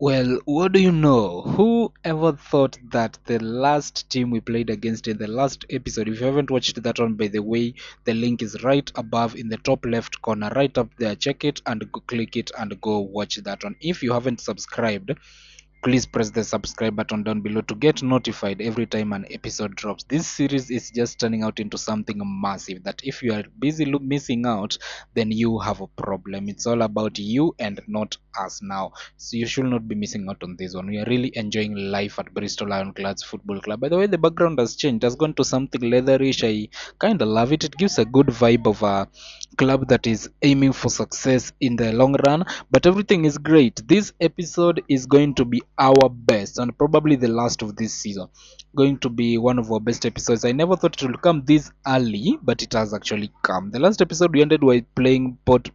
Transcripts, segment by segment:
Well, what do you know? Who ever thought that the last team we played against in the last episode, if you haven't watched that one, by the way, the link is right above in the top left corner, right up there. Check it and go click it and go watch that one. If you haven't subscribed, please press the subscribe button down below to get notified every time an episode drops. This series is just turning out into something massive that if you are busy missing out, then you have a problem. It's all about you and not us now. So you should not be missing out on this one. We are really enjoying life at Bristol Ironclads Football Club. By the way, the background has changed. It has gone to something leatherish. I kind of love it. It gives a good vibe of a club that is aiming for success in the long run, but everything is great. This episode is going to be our best and probably the last of this season. Going to be one of our best episodes. I never thought it would come this early, but it has actually come. The last episode we ended by playing Port.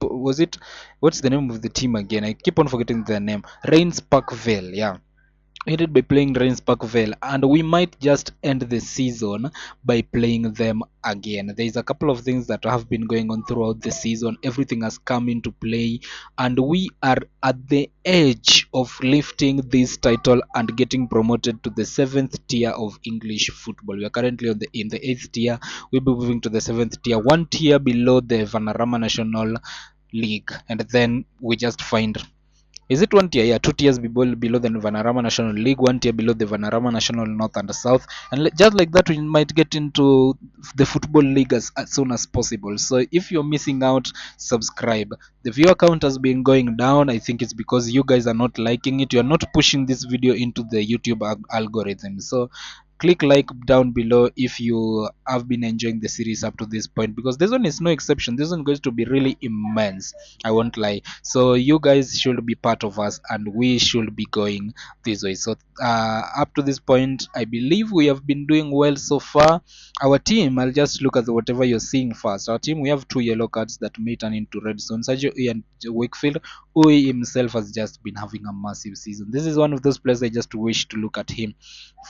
Was it? What's the name of the team again? I keep on forgetting their name. Reigns Parkville. Yeah, ended by playing Reims Parkville, and we might just end the season by playing them again. There's a couple of things that have been going on throughout the season. Everything has come into play, and we are at the edge of lifting this title and getting promoted to the seventh tier of English football. We are currently in the eighth tier. We'll be moving to the seventh tier, one tier below the Vanarama National League, and then we just find, is it one tier? Yeah, two tiers below the Vanarama National League, one tier below the Vanarama National North and South, and just like that, we might get into the Football League as soon as possible. So if you're missing out, subscribe. The viewer count has been going down. I think it's because you guys are not liking it. You're not pushing this video into the YouTube algorithm. So click like down below if you have been enjoying the series up to this point, because this one is no exception. This one is going to be really immense, I won't lie. So you guys should be part of us and we should be going this way. So up to this point, I believe we have been doing well so far. Our team, I'll just look at whatever you're seeing first. Our team, we have two yellow cards that may turn into red soon. Sergio and Wakefield, Ui himself has just been having a massive season. This is one of those players I just wish to look at him.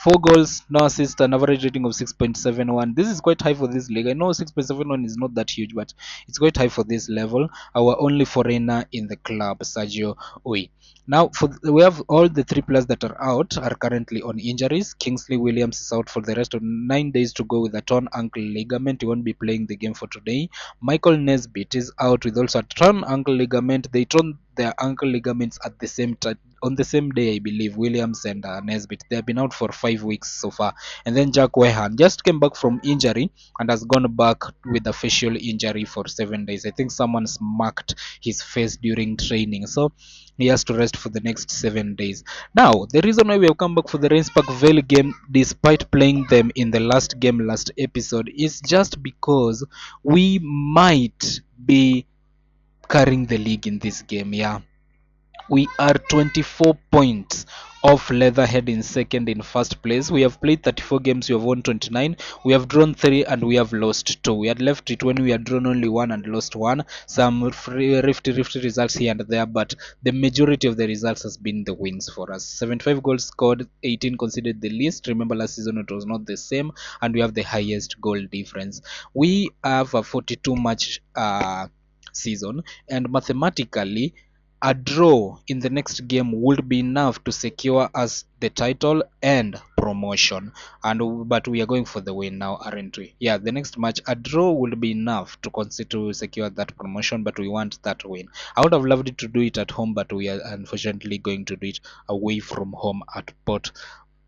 4 goals, no assists, an average rating of 6.71. This is quite high for this league. I know 6.71 is not that huge, but it's quite high for this level. Our only foreigner in the club, Sergio Ui. Now, we have all the three players that are out are currently on injuries. Kingsley Williams is out for the rest of 9 days to go with a torn ankle ligament. He won't be playing the game for today. Michael Nesbitt is out with also a torn ankle ligament. They torn their ankle ligaments at the same time on the same day, I believe. Williams and Nesbitt, they have been out for 5 weeks so far. And then Jack Wehan just came back from injury and has gone back with a facial injury for 7 days. I think someone smacked his face during training, so he has to rest for the next 7 days. Now, the reason why we have come back for the Reims Park Vale game, despite playing them in the last game, last episode, is just because we might be carrying the league in this game. Yeah, we are 24 points off Leatherhead in second. In first place, we have played 34 games, we have won 29, we have drawn 3 and we have lost 2. We had left it when we had drawn only 1 and lost 1. Some rifty results here and there, but the majority of the results has been the wins for us. 75 goals scored, 18 conceded, the least. Remember last season it was not the same, and we have the highest goal difference. We have a 42 match season, and mathematically a draw in the next game would be enough to secure us the title and promotion. And but we are going for the win now, aren't we? Yeah, the next match, a draw will be enough to consider to secure that promotion, but we want that win. I would have loved it to do it at home, but we are unfortunately going to do it away from home at Port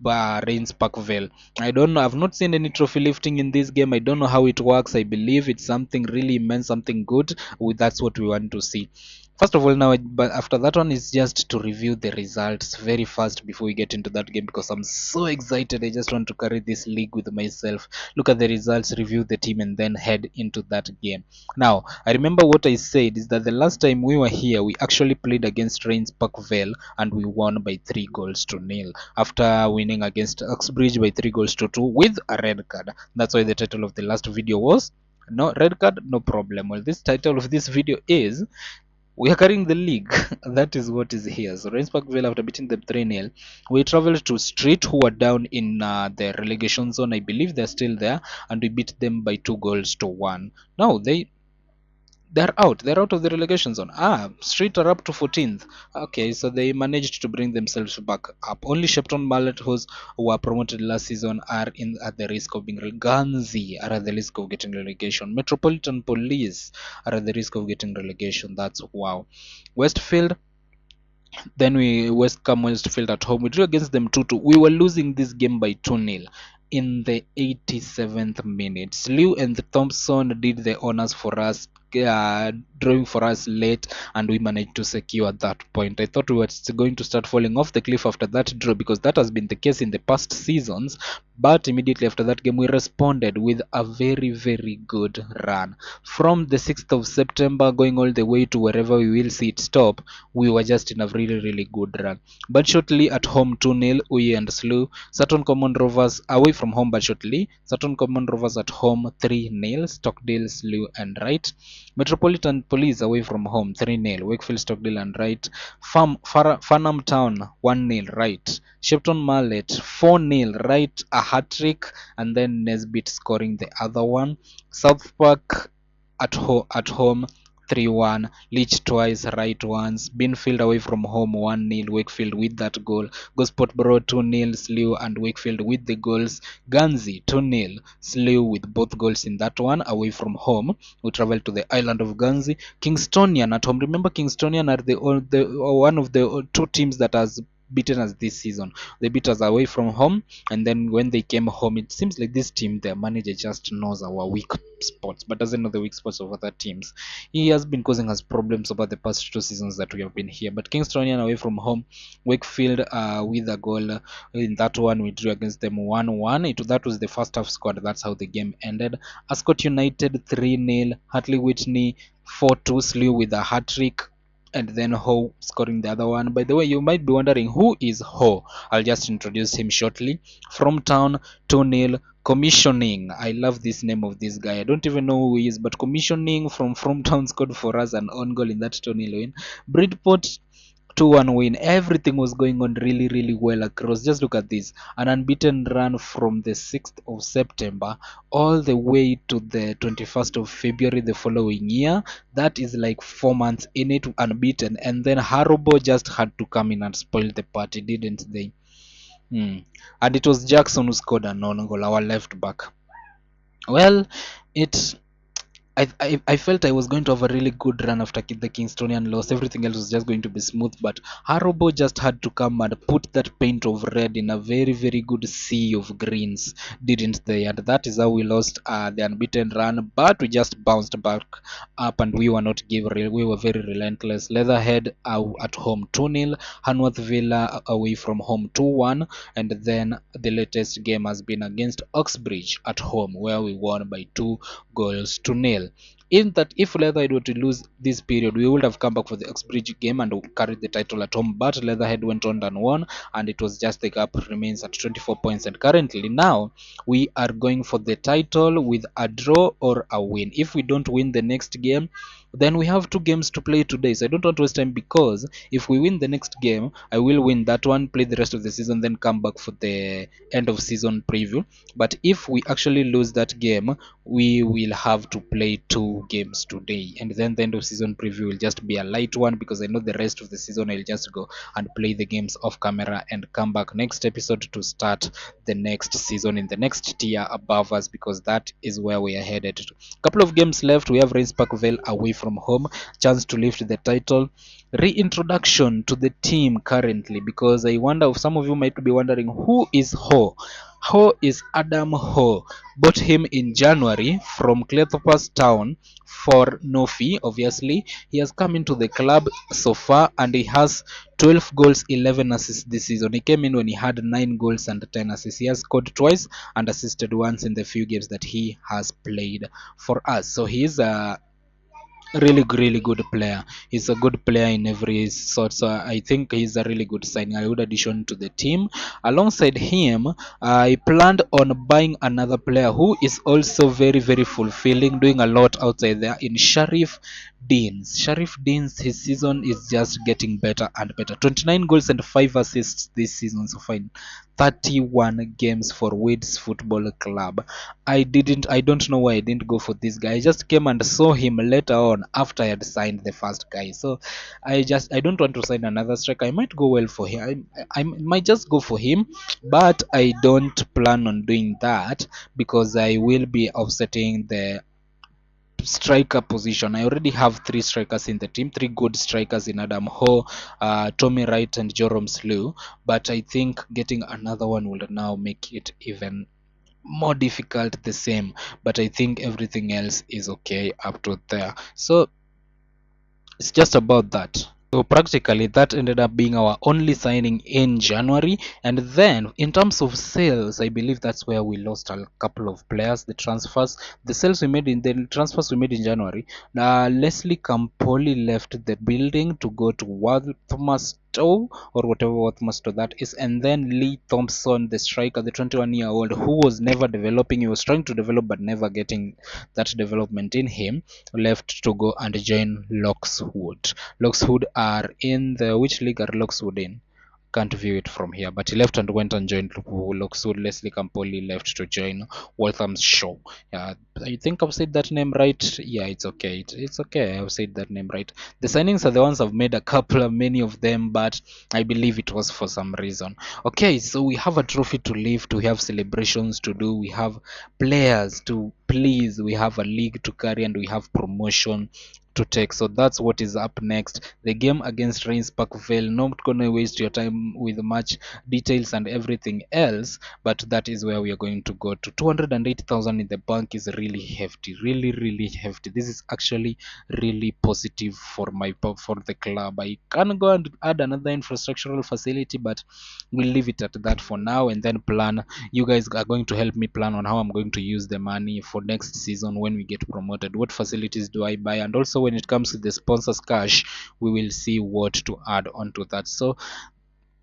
Reigns Parkville. I don't know. I've not seen any trophy lifting in this game. I don't know how it works. I believe it's something really immense, something good. That's what we want to see. First of all, now, but after that one is just to review the results very fast before we get into that game, because I'm so excited. I just want to carry this league with myself. Look at the results, review the team, and then head into that game. Now, I remember what I said is that the last time we were here, we actually played against Reigns Parkville and we won by 3 goals to nil after winning against Uxbridge by 3 goals to 2 with a red card. That's why the title of the last video was no red card, no problem. Well, this title of this video is we are carrying the league. That is what is here. So Reims Parkville, after beating them 3-0, we traveled to Street, who are down in the relegation zone. I believe they're still there, and we beat them by 2 goals to 1. Now They're out. They're out of the relegation zone. Street are up to 14th. Okay, so they managed to bring themselves back up. Only Shepton Mallet, who were promoted last season, are in at the risk of being Guernsey are at the risk of getting relegation. Metropolitan Police are at the risk of getting relegation. That's wow. Westfield, then we Westfield at home. We drew against them 2-2. We were losing this game by 2-0 in the 87th minute. Slew and Thompson did the honors for us, drawing for us late, and we managed to secure that point. I thought we were going to start falling off the cliff after that draw, because that has been the case in the past seasons. But immediately after that game, we responded with a very, very good run. From the 6th of September going all the way to wherever we will see it stop, we were just in a really, really good run. But shortly at home 2-0, we and Slew. Sutton Common Rovers away from home, but shortly. Sutton Common Rovers at home 3-0. Stockdale, Slew and Wright. Metropolitan Police away from home 3-0. Wakefield, Stockdale and Wright. Farnham Town 1-0. Wright. Shepton Mallet 4-0. Wright a hat-trick, and then Nesbitt scoring the other one. South Park at home 3-1. Leach twice, Wright once. Binfield away from home 1-0. Wakefield with that goal. Gosport 2-0. Slew and Wakefield with the goals. Guernsey 2-0. Slew with both goals in that one away from home. We travel to the island of Guernsey. Kingstonian at home. Remember, Kingstonian are the one of the two teams that has beaten us this season. They beat us away from home, and then when they came home, it seems like this team, their manager just knows our weak spots but doesn't know the weak spots of other teams. He has been causing us problems over the past two seasons that we have been here. But Kingstonian away from home, Wakefield with a goal in that one. We drew against them 1-1. That was the first half squad. That's how the game ended. Ascot United 3-0. Hartley Whitney 4-2. Slew with a hat-trick, and then Ho scoring the other one. By the way, you might be wondering who is Ho. I'll just introduce him shortly. From Town 2-0. Commissioning. I love this name of this guy. I don't even know who he is, but Commissioning from Town scored for us an own goal in that 2-0 win. Bridport 2-1 win. Everything was going on really, really well across. Just look at this. An unbeaten run from the 6th of September all the way to the 21st of February the following year. That is like 4 months in it, unbeaten. And then Harobo just had to come in and spoil the party, didn't they? And it was Jackson who scored an own goal, our left back. Well, it I felt I was going to have a really good run after the Kingstonian loss. Everything else was just going to be smooth, but Harobo just had to come and put that paint of red in a very, very good sea of greens, didn't they? And that is how we lost the unbeaten run, but we just bounced back up, and we were not we were very relentless. Leatherhead at home 2-0, Hanworth Villa away from home 2-1, and then the latest game has been against Oxbridge at home, where we won by 2-0. In that, if Leatherhead were to lose this period, we would have come back for the Oxbridge game and carried the title at home. But Leatherhead went on and won, and it was just the gap remains at 24 points. And currently now we are going for the title with a draw or a win. If we don't win the next game, then we have two games to play today. So I don't want to waste time, because if we win the next game, I will win that one, play the rest of the season, then come back for the end of season preview. But if we actually lose that game, we will have to play two games today, and then the end of season preview will just be a light one, because I know the rest of the season I'll just go and play the games off camera and come back next episode to start the next season in the next tier above us, because that is where we are headed to. Couple of games left. We have Rains Parkville away from home, chance to lift the title. Reintroduction to the team currently, because I wonder if some of you might be wondering who is Ho. Ho is Adam Ho. Bought him in January from Cleopas Town for no fee, obviously. He has come into the club so far, and he has 12 goals, 11 assists this season. He came in when he had 9 goals and 10 assists. He has scored twice and assisted once in the few games that he has played for us. So he is a really good player. He's a good player in every sort, so I think he's a really good signing, a good addition to the team. Alongside him, I planned on buying another player who is also very fulfilling, doing a lot outside there, in Sharif Deans. Sharif Deans, his season is just getting better and better. 29 goals and 5 assists this season so far in 31 games for Wades Football Club. I don't know why I didn't go for this guy. I just came and saw him later on after I had signed the first guy. So I don't want to sign another striker. I might go well for him. I might just go for him, but I don't plan on doing that because I will be offsetting the striker position. I already have three strikers in the team, three good strikers in Adam Ho, Tommy Wright, and Jerome Slew. But I think getting another one will now make it even more difficult. The same, but I think everything else is okay up to there. So it's just about that. So practically that ended up being our only signing in January. And then in terms of sales, I believe that's where we lost a couple of players. The transfers we made in January. Leslie Campoli left the building to go to Walthamstow or whatever Walthamstow that is, and then Lee Thompson, the striker, the 21-year-old who was never developing. He was trying to develop but never getting that development in him, left to go and join Loxwood. Loxwood are in the which league are Loxwood in? Can't view it from here, but he left and went and joined Loxwood. Leslie Campoli left to join Walthamstow. I think I've said that name right. Yeah, it's okay. It's okay. I've said that name right. The signings are the ones I've made a couple of many of them, but I believe it was for some reason. Okay, so we have a trophy to lift, we have celebrations to do, we have players to please, we have a league to carry, and we have promotion to take. So that's what is up next. The game against Reims Parkville. Not gonna waste your time with much details and everything else, but that is where we are going to go to. 208,000 in the bank is really hefty, really hefty. This is actually really positive for the club. I can go and add another infrastructural facility, but we'll leave it at that for now and then plan. You guys are going to help me plan on how I'm going to use the money for next season when we get promoted. What facilities do I buy? And also when it comes to the sponsors cash, we will see what to add onto that. So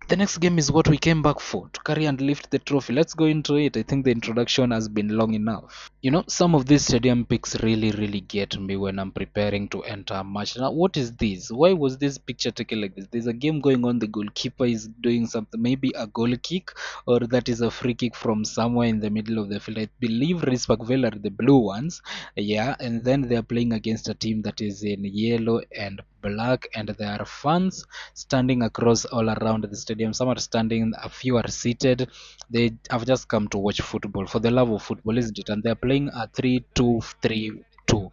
the next game is what we came back for, to carry and lift the trophy. Let's go into it. I think the introduction has been long enough. Some of these stadium picks really get me when I'm preparing to enter a match. Now, what is this? Why was this picture taken like this? There's a game going on. The goalkeeper is doing something, maybe a goal kick, or that is a free kick from somewhere in the middle of the field. I believe Rispakville are the blue ones. Yeah, and then they're playing against a team that is in yellow and black, and there are fans standing across all around the stadium. Some are standing, a few are seated. They have just come to watch football for the love of football, isn't it? And they're playing a 3-2-3-2.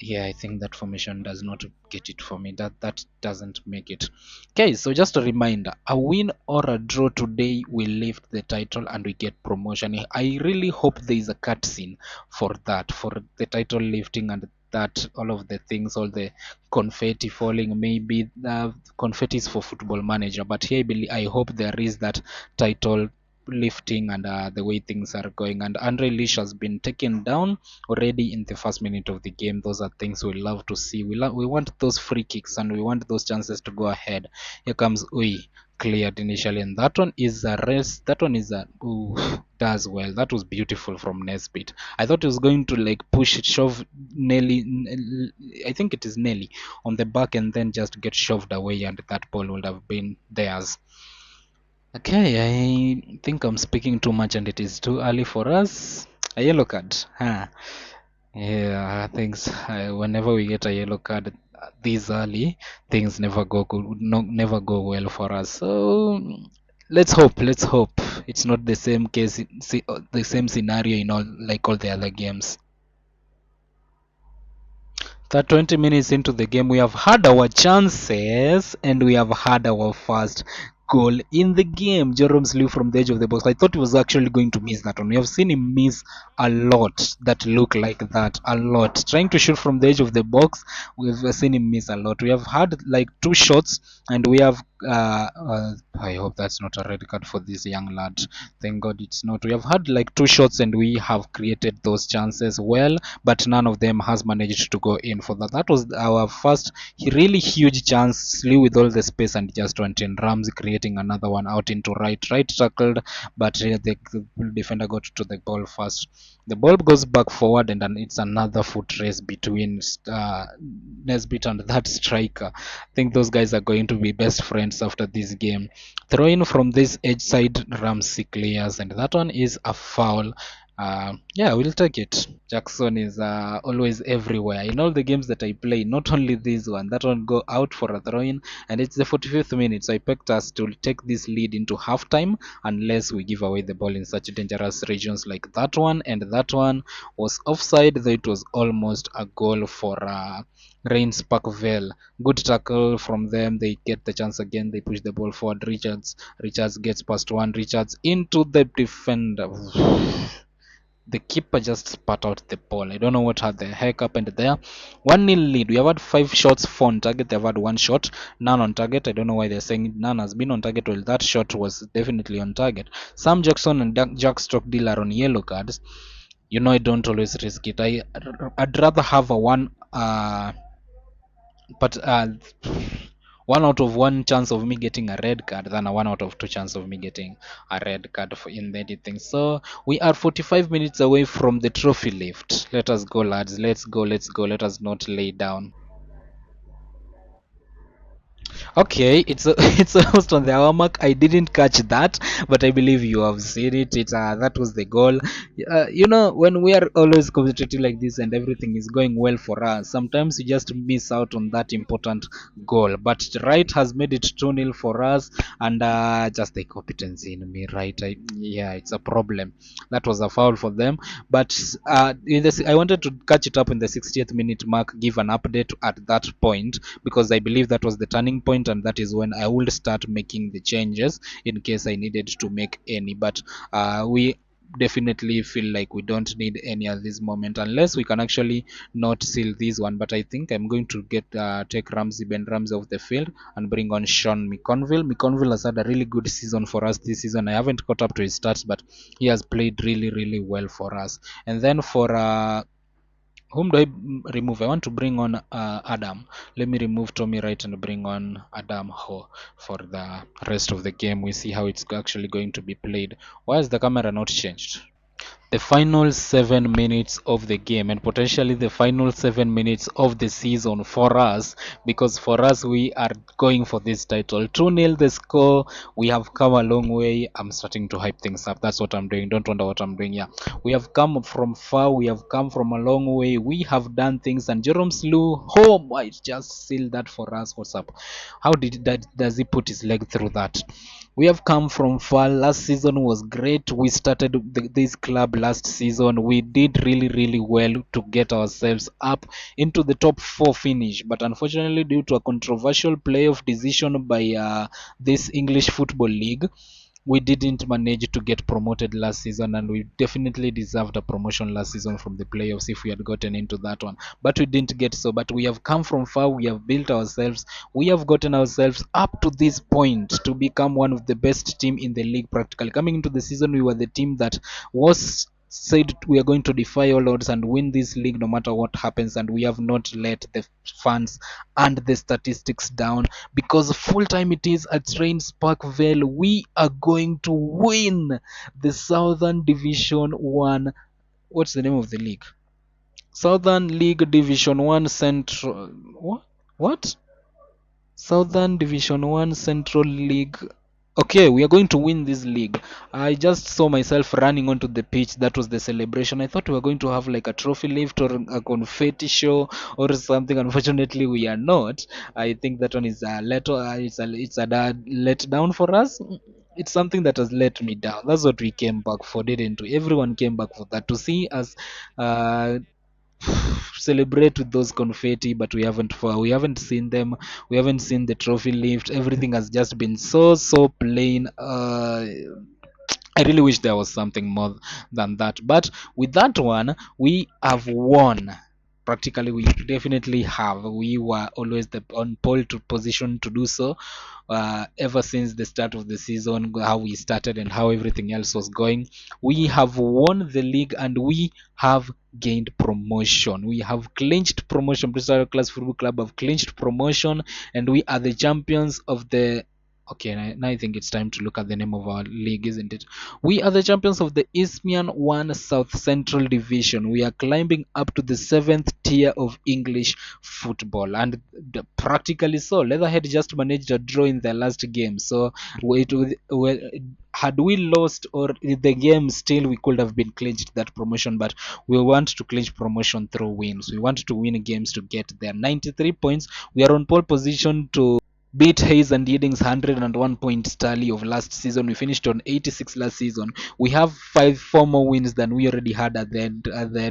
Yeah, I think that formation does not get it for me. That doesn't make it. Okay, so just a reminder, a win or a draw today will lift the title and we get promotion. I really hope there is a cutscene for that, for the title lifting, and that all of the things, all the confetti falling, maybe confetti is for football manager, but here I hope there is that title lifting and the way things are going. And Andre Lish has been taken down already in the first minute of the game. Those are things we love to see. We want those free kicks and we want those chances to go ahead. Here comes Ui, cleared initially, and that one is a rest. That one is a does well. That was beautiful from Nesbitt. I thought he was going to like push it, shove Nelly. I think it is Nelly on the back, and then just get shoved away, and that ball would have been theirs. Okay, I think I'm speaking too much and it is too early for us. A yellow card. Huh. Yeah, things. Whenever we get a yellow card this early, things never go good, no, never go well for us. So let's hope. Let's hope it's not the same case, the same scenario in all the other games. That 20 minutes into the game, we have had our chances and we have had our first goal in the game. Jerome Slew from the edge of the box. I thought he was actually going to miss that one. We have seen him miss a lot that look like that. A lot. Trying to shoot from the edge of the box, we've seen him miss a lot. We have had like two shots and we have I hope that's not a red card for this young lad. Thank God it's not. We have had like two shots and we have created those chances well, but none of them has managed to go in for that. That was our first really huge chance. Slew with all the space and just went in. Ramsey creating another one out into right. Right tackled, but the defender got to the ball first. The ball goes back forward, and then it's another foot race between Nesbitt and that striker. I think those guys are going to be best friends after this game. Throw in from this edge side, Ramsey clears, and that one is a foul. Yeah, we'll take it. Jackson is always everywhere. In all the games that I play, not only this one, that one go out for a throw in, and it's the 45th minute. So I picked us to take this lead into halftime unless we give away the ball in such dangerous regions like that one. And that one was offside, though it was almost a goal for Reims Parkville. Good tackle from them. They get the chance again. They push the ball forward. Richards gets past one. Richards into the defender. The keeper just spat out the ball. I don't know what had the heck happened there. 1-0 lead. We have had 5 shots, 4 on target. They've had 1 shot, none on target. I don't know why they're saying none has been on target. Well, that shot was definitely on target. Sam Jackson and Jack Stock Deal are on yellow cards. You know, I don't always risk it. I'd rather have a but 1 out of 1 chance of me getting a red card than a 1 out of 2 chance of me getting a red card for in anything. So we are 45 minutes away from the trophy lift. Let us go, lads. Let's go. Let's go. Let us not lay down. Okay, it's it's almost on the hour mark. I didn't catch that, but I believe you have seen it. That was the goal. You know, when we are always concentrating like this and everything is going well for us, sometimes you just miss out on that important goal. But Right has made it 2-0 for us, and just the competency in me, right? Yeah, it's a problem. That was a foul for them. But I wanted to catch it up in the 60th minute mark, give an update at that point because I believe that was the turning point, and that is when I would start making the changes in case I needed to make any. But we definitely feel like we don't need any at this moment unless we can actually not seal this one. But I think I'm going to get take Ben Ramsey off the field and bring on Sean McConville. McConville has had a really good season for us this season. I haven't caught up to his stats, but he has played really well for us. And then for whom do I remove? I want to bring on Adam. Let me remove Tommy Wright and bring on Adam Ho for the rest of the game. We see how it's actually going to be played. Why has the camera not changed? The final 7 minutes of the game and potentially the final 7 minutes of the season for us, because for us we are going for this title. 2-0 the score. We have come a long way. I'm starting to hype things up. That's what I'm doing. Don't wonder what I'm doing. Yeah, we have come from far. We have come from a long way. We have done things, and Jerome Slew home might just seal that for us. What's up? How did that does he put his leg through that? We have come from far. Last season was great. We started this club last season. We did really well to get ourselves up into the top 4 finish, but unfortunately due to a controversial playoff decision by this English Football League, we didn't manage to get promoted last season, and we definitely deserved a promotion last season from the playoffs if we had gotten into that one, but we didn't get so. But we have come from far. We have built ourselves. We have gotten ourselves up to this point to become one of the best team in the league. Practically coming into the season, we were the team that was said we are going to defy all odds and win this league no matter what happens, and we have not let the fans and the statistics down, because full time it is at Reims Parkville. We are going to win the Southern Division 1. What's the name of the league? Southern League Division 1 Central. What? Southern Division 1 Central League. Okay, we are going to win this league. I just saw myself running onto the pitch. That was the celebration. I thought we were going to have like a trophy lift or a confetti show or something. Unfortunately, we are not. I think that one is a let down for us. It's something that has let me down. That's what we came back for, didn't we? Everyone came back for that, to see us uh, celebrate with those confetti, but we haven't seen them. We haven't seen the trophy lift. Everything has just been so plain. I really wish there was something more than that, but with that one we have won practically we definitely have. We were always the on pole to position to do so, ever since the start of the season, how we started and how everything else was going. We have won the league and we have gained promotion. We have clinched promotion. Bristol Class Football Club have clinched promotion, and we are the champions of the. Okay, now I think it's time to look at the name of our league, isn't it? We are the champions of the Isthmian 1 South Central Division. We are climbing up to the 7th tier of English football, and practically so. Leatherhead just managed a draw in their last game. So, had we lost or the game, still we could have been clinched that promotion. But we want to clinch promotion through wins. We want to win games to get there. 93 points. We are on pole position to beat Hayes and Yeding's 101 point tally of last season. We finished on 86 last season. We have four more wins than we already had at the end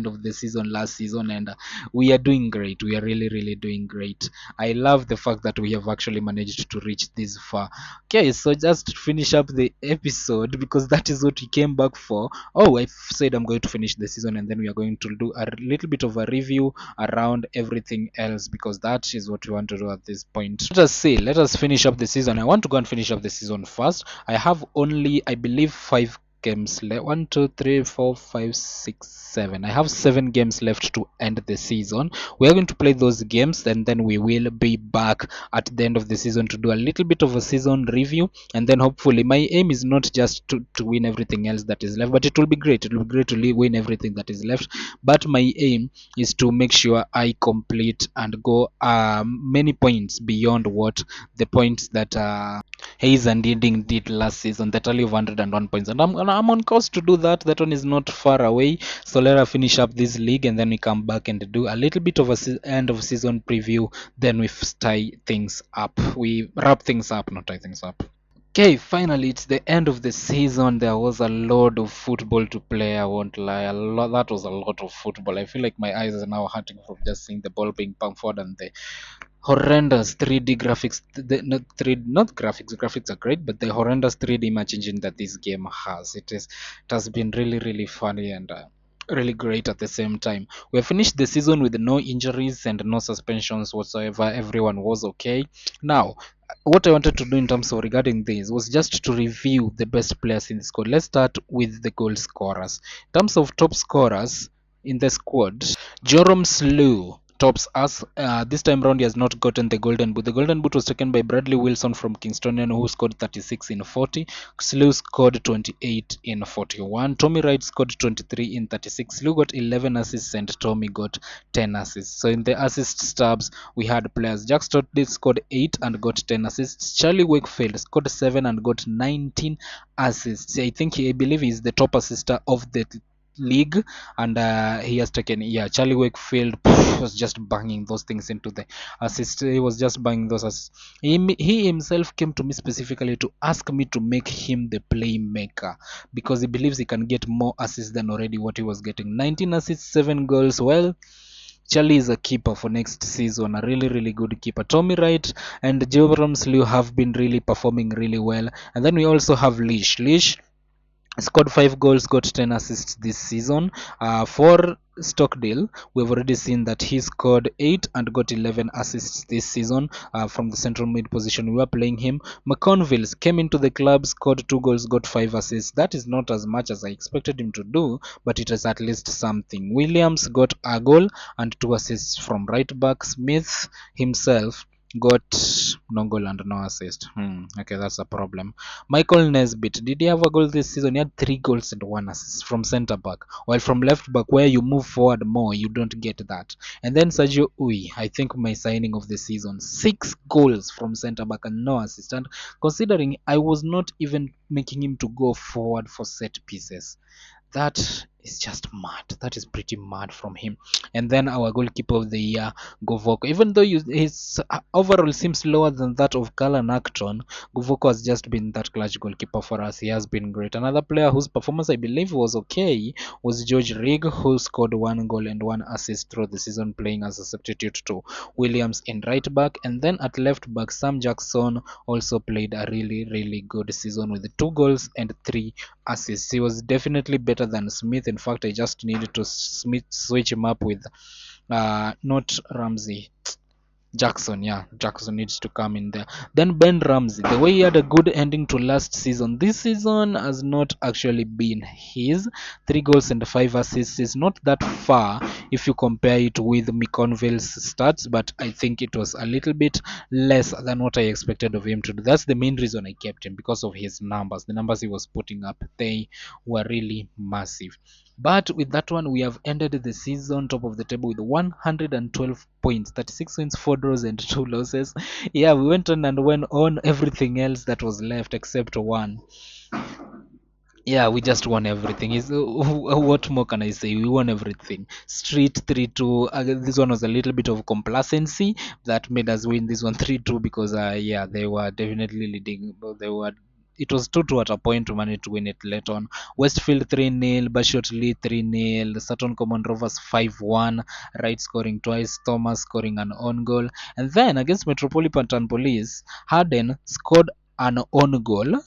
of the season last season, and we are doing great. We are really doing great. I love the fact that we have actually managed to reach this far. Okay, so just to finish up the episode, because that is what we came back for. Oh, I said I'm going to finish the season, and then we are going to do a little bit of a review around everything else, because that is what we want to do at this point. Let us finish up the season. I want to go and finish up the season first. I have only, I believe, 5 games left. 1, 2, 3, 4, 5, 6, 7. I have 7 games left to end the season. We are going to play those games, and then we will be back at the end of the season to do a little bit of a season review. And then hopefully, my aim is not just to win everything else that is left, but it will be great. It will be great to win everything that is left. But my aim is to make sure I complete and go many points beyond what the points that Hayes and Yeding did last season, the tally of 101 points. And I'm on course to do that. That one is not far away. So let us finish up this league, and then we come back and do a little bit of a end of season preview. Then we tie things up. We wrap things up, not tie things up. Okay, finally, it's the end of the season. There was a lot of football to play. I won't lie. That was a lot of football. I feel like my eyes are now hurting from just seeing the ball being pumped forward and the horrendous 3D graphics. Not graphics. Graphics are great, but the horrendous 3D image engine that this game has. It has been really funny and really great at the same time. We have finished the season with no injuries and no suspensions whatsoever. Everyone was okay. Now, what I wanted to do in terms of regarding this was just to review the best players in the squad. Let's start with the goal scorers. In terms of top scorers in the squad, Jerome Slew tops us. This time round, he has not gotten the golden boot. The golden boot was taken by Bradley Wilson from Kingstonian, who scored 36 in 40. Slew scored 28 in 41. Tommy Wright scored 23 in 36. Slew got 11 assists and Tommy got 10 assists. So in the assist stabs, we had players. Jack Stotley scored 8 and got 10 assists. Charlie Wakefield scored 7 and got 19 assists. I believe he's the top assister of the league, and he has taken, Charlie Wakefield was just banging those things into the assist. He was just banging those assists. He himself came to me specifically to ask me to make him the playmaker, because he believes he can get more assists than already what he was getting. 19 assists, 7 goals. Well, Charlie is a keeper for next season, a really good keeper. Tommy Wright and Jerome Slew have been really performing really well. And then we also have Leash scored 5 goals, got 10 assists this season. For Stockdale, we've already seen that he scored 8 and got 11 assists this season from the central mid position. We were playing him. McConville came into the club, scored 2 goals, got 5 assists. That is not as much as I expected him to do, but it is at least something. Williams got a goal and 2 assists from right back. Smith himself got no goal and no assist. Okay, that's a problem. Michael Nesbitt, did he have a goal this season? He had 3 goals and 1 assist from centre back. While from left back, where you move forward more, you don't get that. And then Sergio Ui, I think my signing of the season, 6 goals from centre back and no assist. And considering I was not even making him to go forward for set pieces, that is just mad. That is pretty mad from him. And then our goalkeeper of the year, Govoko. Even though his overall seems lower than that of Callan Acton, Govoko has just been that clutch goalkeeper for us. He has been great. Another player whose performance I believe was okay was George Rigg, who scored 1 goal and 1 assist throughout the season, playing as a substitute to Williams in right back. And then at left back, Sam Jackson also played a really good season with 2 goals and 3 assists. He was definitely better than Smith. In fact, I just needed to switch him up with Not Ramsey. Jackson, yeah, Jackson needs to come in there. Then Ben Ramsey, the way he had a good ending to last season, this season has not actually been his. 3 goals and 5 assists is not that far if you compare it with McConville's stats, but I think it was a little bit less than what I expected of him to do. That's the main reason I kept him, because of his numbers. The numbers he was putting up, they were really massive. But with that one, we have ended the season top of the table with 112 points, 36 wins, 4 draws, and 2 losses. Yeah, we went on and went on everything else that was left except one. Yeah, we just won everything. What more can I say? We won everything. Street 3-2. This one was a little bit of complacency that made us win this one 3-2, because yeah, they were definitely leading. They were. It was 2-2 at a point to manage to win it later on. Westfield 3-0, Bashot Lee 3-0, Sutton Common Rovers 5-1, Wright scoring twice, Thomas scoring an own goal. And then against Metropolitan Police, Harden scored an own goal.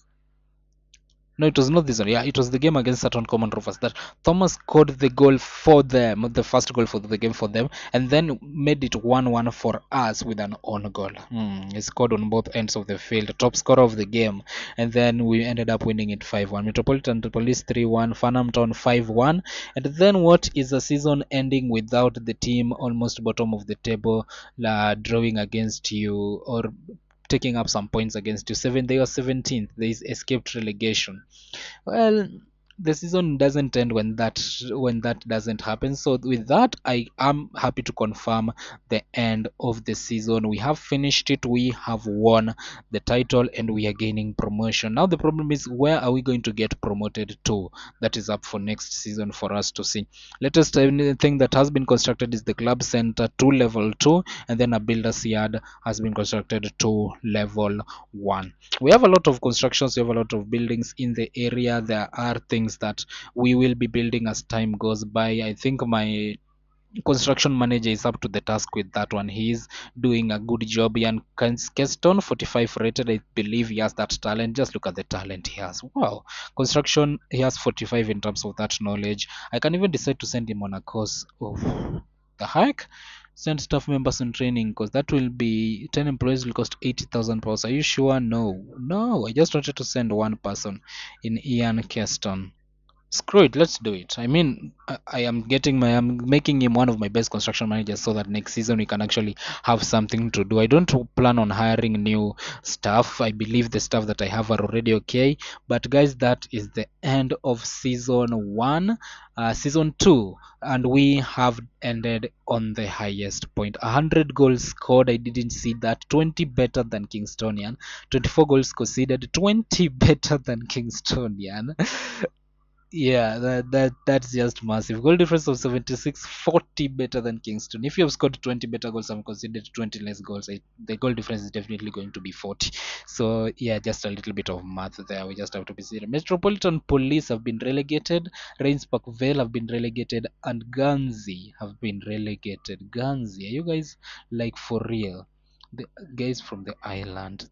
No, it was not this one. Yeah, it was the game against Sutton Common Rovers that Thomas scored the goal for them, the first goal for the game for them, and then made it 1-1 for us with an own goal. He scored on both ends of the field, top scorer of the game, and then we ended up winning it 5-1. Metropolitan Police 3-1, Farnham Town 5-1, and then what is a season ending without the team almost bottom of the table, drawing against you or taking up some points against you. They were 17th. They escaped relegation. Well, the season doesn't end when that doesn't happen. So with that, I am happy to confirm the end of the season. We have finished it. We have won the title and we are gaining promotion. Now the problem is, where are we going to get promoted to? That is up for next season for us to see. Latest thing that has been constructed is the club center to level 2, and then a builder's yard has been constructed to level 1. We have a lot of constructions, we have a lot of buildings in the area. There are things that we will be building as time goes by. I think my construction manager is up to the task with that one. He is doing a good job. Ian Keston, 45 rated. I believe he has that talent. Just look at the talent he has. Wow. Construction, he has 45 in terms of that knowledge. I can even decide to send him on a course. Oh, the heck? Send staff members in training, because that will be 10 employees, will cost 80,000 pounds. Are you sure? No, I just wanted to send one person in Ian Keston. Screw it, let's do it. I mean, I'm making him one of my best construction managers, so that next season we can actually have something to do. I don't plan on hiring new staff. I believe the staff that I have are already okay. But guys, that is the end of season 1. Season 2, and we have ended on the highest point. 100 goals scored. I didn't see that. 20 better than Kingstonian. 24 goals conceded. 20 better than Kingstonian. Yeah, that's just massive. Goal difference of 76, 40 better than Kingston. If you have scored 20 better goals and considered 20 less goals, the goal difference is definitely going to be 40. So yeah, just a little bit of math there. We just have to be serious. Metropolitan Police have been relegated, Rains Park Vale have been relegated, and Guernsey have been relegated. Guernsey, are you guys like for real? The guys from the island.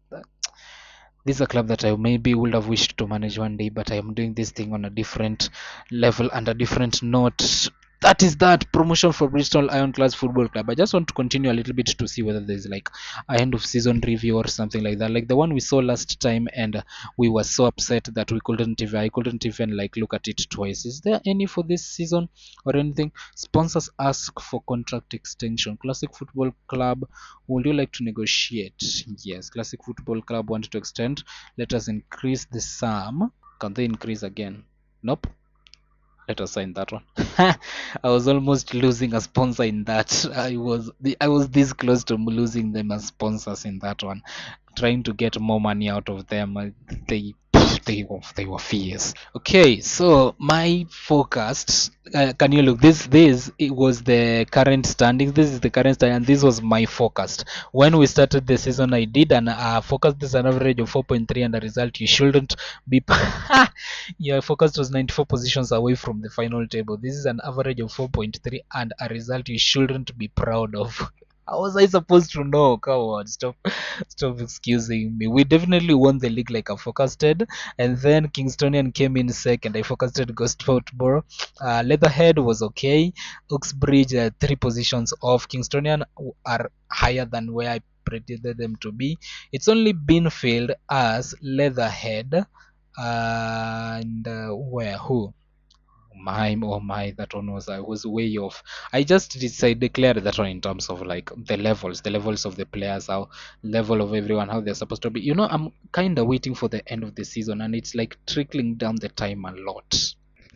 This is a club that I maybe would have wished to manage one day, but I am doing this thing on a different level and a different note. That is that promotion for Bristol Ironclads Football Club. I just want to continue a little bit to see whether there's like a end of season review or something like that, like the one we saw last time, and we were so upset that I couldn't even like look at it twice. Is there any for this season or anything? Sponsors ask for contract extension. Classic Football Club, would you like to negotiate? Yes. Classic Football Club want to extend. Let us increase the sum. Can they increase again? Nope. Let us sign that one. I was almost losing a sponsor in that. I was this close to losing them as sponsors in that one. Trying to get more money out of them. They they were fierce. Okay, so my forecast. Can you look? This it was the current standing. This is the current standing, and this was my forecast. When we started the season, I did an forecast. This is an average of 4.3, and the result you shouldn't be. Your forecast was 94 positions away from the final table. This is an average of 4.3 and a result you shouldn't be proud of. How was I supposed to know? Come on, stop excusing me. We definitely won the league like I forecasted, and then Kingstonian came in second. I forecasted Gosport. Leatherhead was okay. Uxbridge, three positions off. Kingstonian are higher than where I predicted them to be. It's only been failed as Leatherhead and where who? My oh my, that one was I was way off. I just decided declared that one in terms of like the levels of the players, how level of everyone, how they're supposed to be. I'm kind of waiting for the end of the season, and it's like trickling down the time a lot.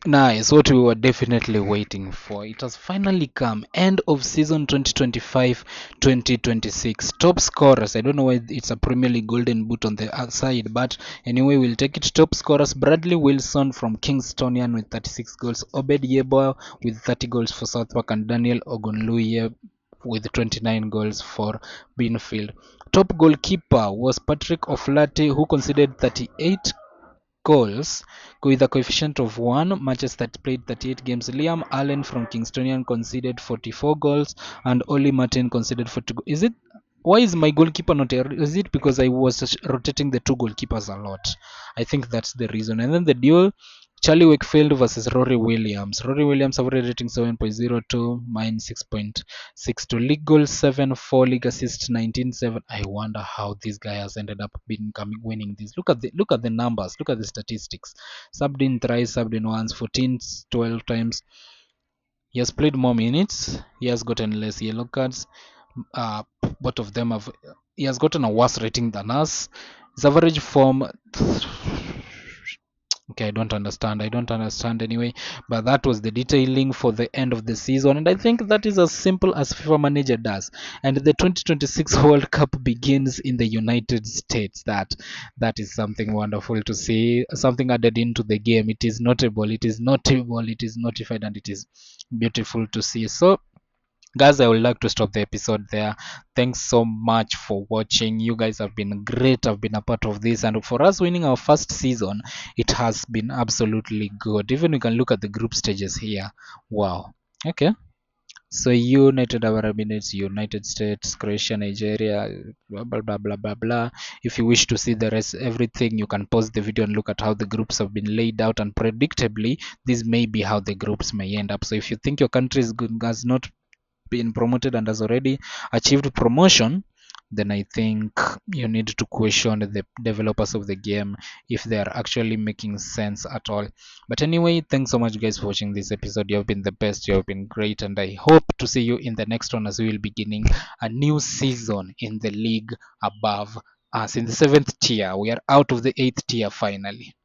Nice, what we were definitely waiting for. It has finally come. End of season 2025-2026. Top scorers. I don't know why it's a Premier League golden boot on the outside, but anyway, we'll take it. Top scorers: Bradley Wilson from Kingstonian with 36 goals, Obed Yeboah with 30 goals for South Park, and Daniel Ogunluye with 29 goals for Binfield. Top goalkeeper was Patrick Oflate, who conceded 38 goals with a coefficient of 1. Matches that played 38 games. Liam Allen from Kingstonian conceded 44 goals, and Oli Martin conceded 40 goals. Is it? Why is my goalkeeper not here? Is it because I was rotating the two goalkeepers a lot? I think that's the reason. And then the duel, Charlie Wakefield versus Rory Williams. Rory Williams average rating 7.02, mine 6.62. League goals 7-4, league assists 19-7. I wonder how this guy has ended up winning this. Look at the numbers. Look at the statistics. Subbed in thrice, subbed in once, 14, 12 times. He has played more minutes. He has gotten less yellow cards. Both of them have. He has gotten a worse rating than us. His average form. Okay, I don't understand anyway, but that was the detailing for the end of the season, and I think that is as simple as FIFA Manager does. And the 2026 World Cup begins in the United States. That is something wonderful to see, something added into the game. It is notable, it is notified, and it is beautiful to see. So guys, I would like to stop the episode there. Thanks so much for watching. You guys have been great. I've been a part of this, and for us winning our first season, it has been absolutely good. Even we can look at the group stages here. Wow. Okay. So United Arab Emirates, United States, Croatia, Nigeria, blah blah blah blah blah blah. If you wish to see the rest, everything, you can pause the video and look at how the groups have been laid out. And predictably, this may be how the groups may end up. So if you think your country is good, has not been promoted and has already achieved promotion, then I think you need to question the developers of the game if they are actually making sense at all. But anyway, thanks so much guys for watching this episode. You have been the best, you have been great, and I hope to see you in the next one as we will be beginning a new season in the league above us in the 7th tier. We are out of the 8th tier finally.